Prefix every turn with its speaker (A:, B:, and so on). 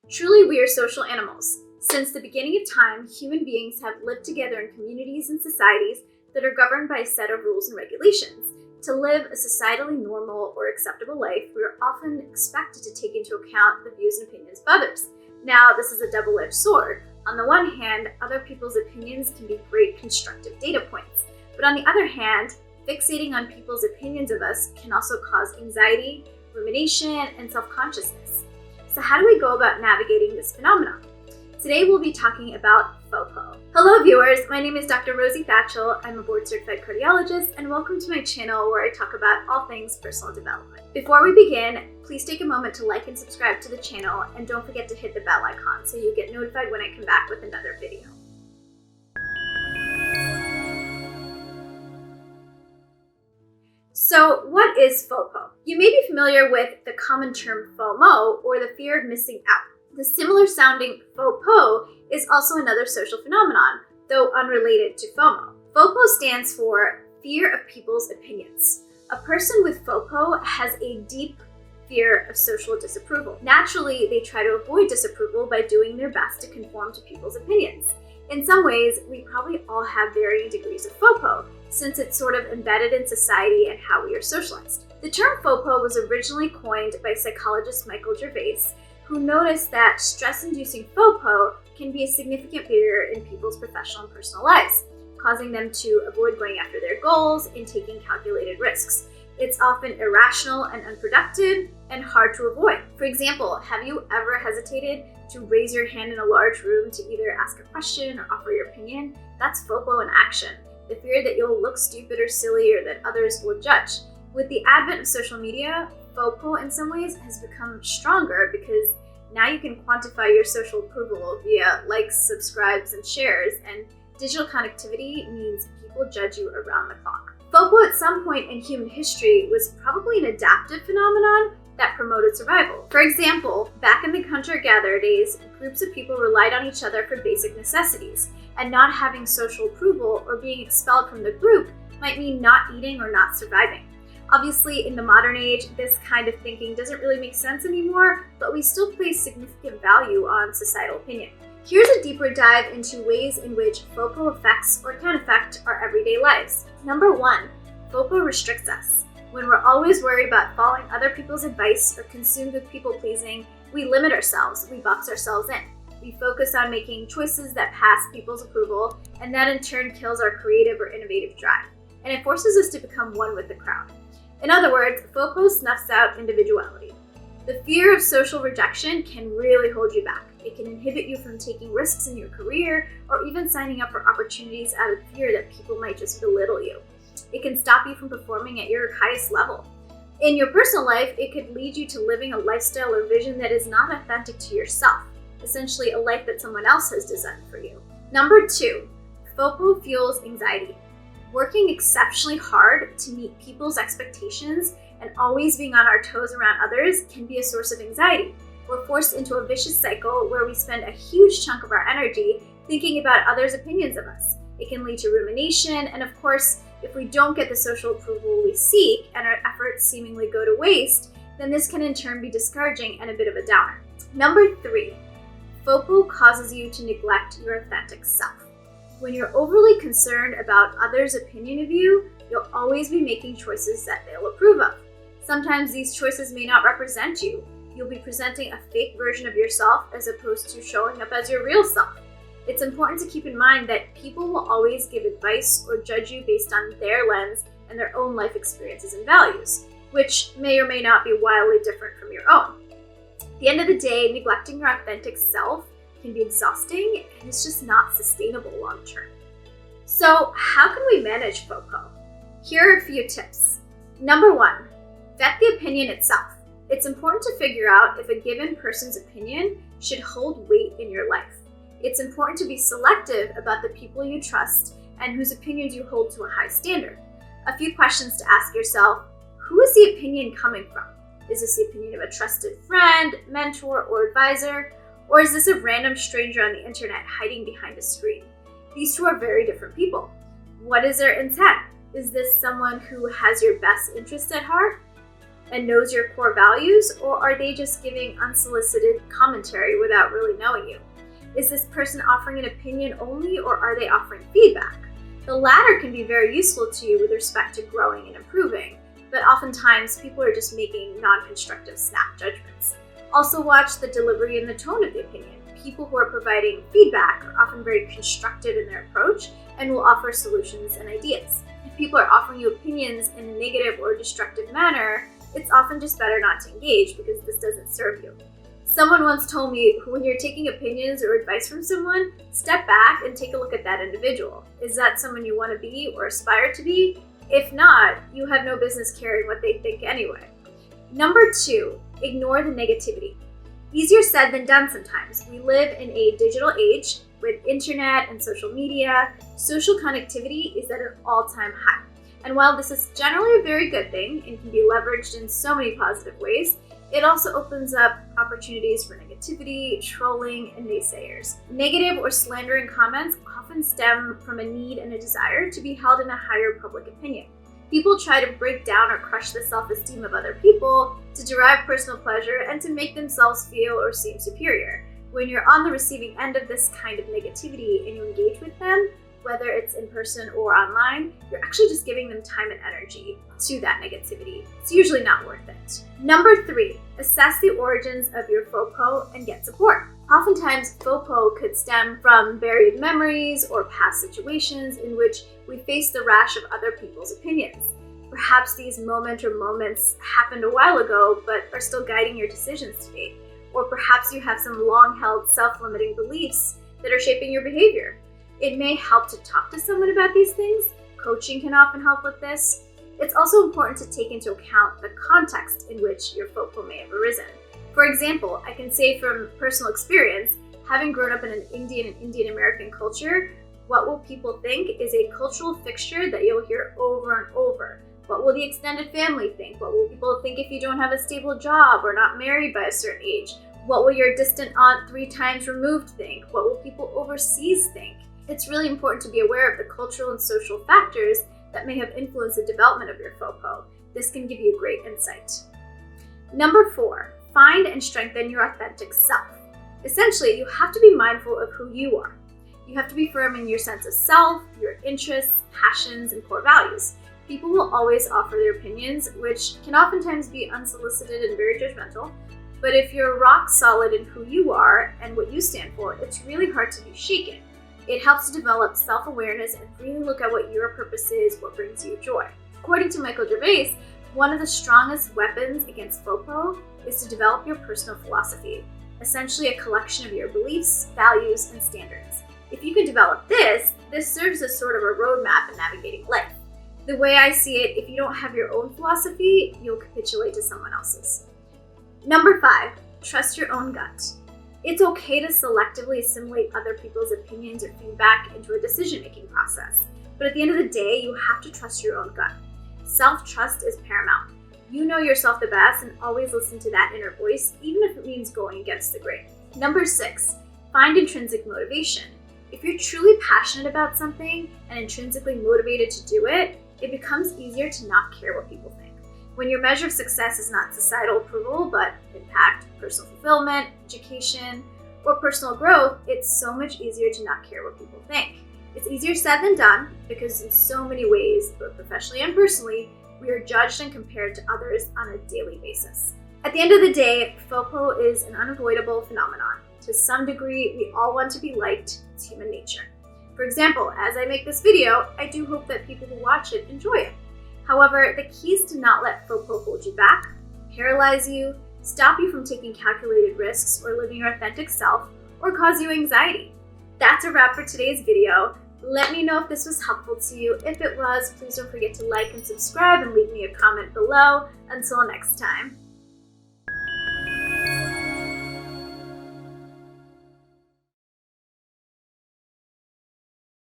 A: Truly, we are social animals. Since the beginning of time, human beings have lived together in communities and societies that are governed by a set of rules and regulations. To live a societally normal or acceptable life, we are often expected to take into account the views and opinions of others. Now, this is a double-edged sword. On the one hand, other people's opinions can be great constructive data points. But on the other hand, fixating on people's opinions of us can also cause anxiety, rumination, and self-consciousness. So how do we go about navigating this phenomenon? Today we'll be talking about FOPO. Hello viewers, my name is Dr.Rosy Thachil. I'm a board-certified cardiologist, and welcome to my channel where I talk about all things personal development. Before we begin, please take a moment to like and subscribe to the channel, and don't forget to hit the bell icon so you get notified when I come back with another video. So what is FOPO? You may be familiar with the common term FOMO, or the fear of missing out. The similar sounding FOPO is also another social phenomenon, though unrelated to FOMO. FOPO stands for fear of people's opinions. A person with FOPO has a deep fear of social disapproval. Naturally, they try to avoid disapproval by doing their best to conform to people's opinions. In some ways, we probably all have varying degrees of FOPO, since it's sort of embedded in society and how we are socialized. The term FOPO was originally coined by psychologist Michael Gervais, who noticed that stress-inducing FOPO can be a significant barrier in people's professional and personal lives, causing them to avoid going after their goals and taking calculated risks. It's often irrational and unproductive and hard to avoid. For example, have you ever hesitated to raise your hand in a large room to either ask a question or offer your opinion? That's FOPO in action. The fear that you'll look stupid or silly or that others will judge. With the advent of social media, FOPO in some ways has become stronger because now you can quantify your social approval via likes, subscribes, and shares, and digital connectivity means people judge you around the clock. FOPO at some point in human history was probably an adaptive phenomenon that promoted survival. For example, back in the hunter-gatherer days, groups of people relied on each other for basic necessities, and not having social approval or being expelled from the group might mean not eating or not surviving. Obviously, in the modern age, this kind of thinking doesn't really make sense anymore, but we still place significant value on societal opinion. Here's a deeper dive into ways in which FOPO affects or can affect our everyday lives. Number 1, FOPO restricts us. When we're always worried about following other people's advice or consumed with people-pleasing, we limit ourselves, we box ourselves in. We focus on making choices that pass people's approval, and that in turn kills our creative or innovative drive. And it forces us to become one with the crowd. In other words, FOPO snuffs out individuality. The fear of social rejection can really hold you back. It can inhibit you from taking risks in your career or even signing up for opportunities out of fear that people might just belittle you. It can stop you from performing at your highest level. In your personal life, it could lead you to living a lifestyle or vision that is not authentic to yourself, essentially a life that someone else has designed for you. Number 2, FOPO fuels anxiety. Working exceptionally hard to meet people's expectations and always being on our toes around others can be a source of anxiety. We're forced into a vicious cycle where we spend a huge chunk of our energy thinking about others' opinions of us. It can lead to rumination, and of course, if we don't get the social approval we seek and our efforts seemingly go to waste, then this can in turn be discouraging and a bit of a downer. Number 3, FOPO causes you to neglect your authentic self. When you're overly concerned about others' opinion of you, you'll always be making choices that they'll approve of. Sometimes these choices may not represent you. You'll be presenting a fake version of yourself as opposed to showing up as your real self. It's important to keep in mind that people will always give advice or judge you based on their lens and their own life experiences and values, which may or may not be wildly different from your own. At the end of the day, neglecting your authentic self can be exhausting and it's just not sustainable long term. So how can we manage FOPO? Here are a few tips. Number 1, vet the opinion itself. It's important to figure out if a given person's opinion should hold weight in your life. It's important to be selective about the people you trust and whose opinions you hold to a high standard. A few questions to ask yourself: who is the opinion coming from? Is this the opinion of a trusted friend, mentor, or advisor? Or is this a random stranger on the internet hiding behind a screen? These two are very different people. What is their intent? Is this someone who has your best interest at heart? and knows your core values, or are they just giving unsolicited commentary without really knowing you? Is this person offering an opinion only, or are they offering feedback? The latter can be very useful to you with respect to growing and improving, but oftentimes people are just making non-constructive snap judgments. Also watch the delivery and the tone of the opinion. People who are providing feedback are often very constructive in their approach and will offer solutions and ideas. If people are offering you opinions in a negative or destructive manner, it's often just better not to engage because this doesn't serve you. Someone once told me, when you're taking opinions or advice from someone, step back and take a look at that individual. Is that someone you want to be or aspire to be? If not, you have no business caring what they think anyway. Number 2, ignore the negativity. Easier said than done sometimes. We live in a digital age with internet and social media. Social connectivity is at an all-time high. And while this is generally a very good thing and can be leveraged in so many positive ways, it also opens up opportunities for negativity, trolling, and naysayers. Negative or slandering comments often stem from a need and a desire to be held in a higher public opinion. People try to break down or crush the self-esteem of other people to derive personal pleasure and to make themselves feel or seem superior. When you're on the receiving end of this kind of negativity and you engage with them, whether it's in person or online, you're actually just giving them time and energy to that negativity. It's usually not worth it. Number 3, assess the origins of your FOPO and get support. Oftentimes, FOPO could stem from buried memories or past situations in which we face the rash of other people's opinions. Perhaps these moments happened a while ago but are still guiding your decisions today. Or perhaps you have some long-held self-limiting beliefs that are shaping your behavior. It may help to talk to someone about these things. Coaching can often help with this. It's also important to take into account the context in which your FOPO may have arisen. For example, I can say from personal experience, having grown up in an Indian and Indian American culture, what will people think is a cultural fixture that you'll hear over and over. What will the extended family think? What will people think if you don't have a stable job or not married by a certain age? What will your distant aunt 3 times removed think? What will people overseas think? It's really important to be aware of the cultural and social factors that may have influenced the development of your FOPO. This can give you great insight. Number 4, find and strengthen your authentic self. Essentially, you have to be mindful of who you are. You have to be firm in your sense of self, your interests, passions, and core values. People will always offer their opinions, which can oftentimes be unsolicited and very judgmental. But if you're rock solid in who you are and what you stand for, it's really hard to be shaken. It helps to develop self-awareness and really look at what your purpose is, what brings you joy. According to Michael Gervais, one of the strongest weapons against FOPO is to develop your personal philosophy, essentially a collection of your beliefs, values, and standards. If you can develop this serves as sort of a roadmap in navigating life. The way I see it, if you don't have your own philosophy, you'll capitulate to someone else's. Number 5, trust your own gut. It's okay to selectively assimilate other people's opinions or feedback into a decision-making process. But at the end of the day, you have to trust your own gut. Self-trust is paramount. You know yourself the best and always listen to that inner voice, even if it means going against the grain. Number 6, find intrinsic motivation. If you're truly passionate about something and intrinsically motivated to do it, it becomes easier to not care what people think. When your measure of success is not societal approval, but impact, personal fulfillment, education, or personal growth, it's so much easier to not care what people think. It's easier said than done because in so many ways, both professionally and personally, we are judged and compared to others on a daily basis. At the end of the day, FOPO is an unavoidable phenomenon. To some degree, we all want to be liked. It's human nature. For example, as I make this video, I do hope that people who watch it enjoy it. However, the key is to not let FOPO hold you back, paralyze you, stop you from taking calculated risks or living your authentic self, or cause you anxiety. That's a wrap for today's video. Let me know if this was helpful to you. If it was, please don't forget to like and subscribe and leave me a comment below. Until next time.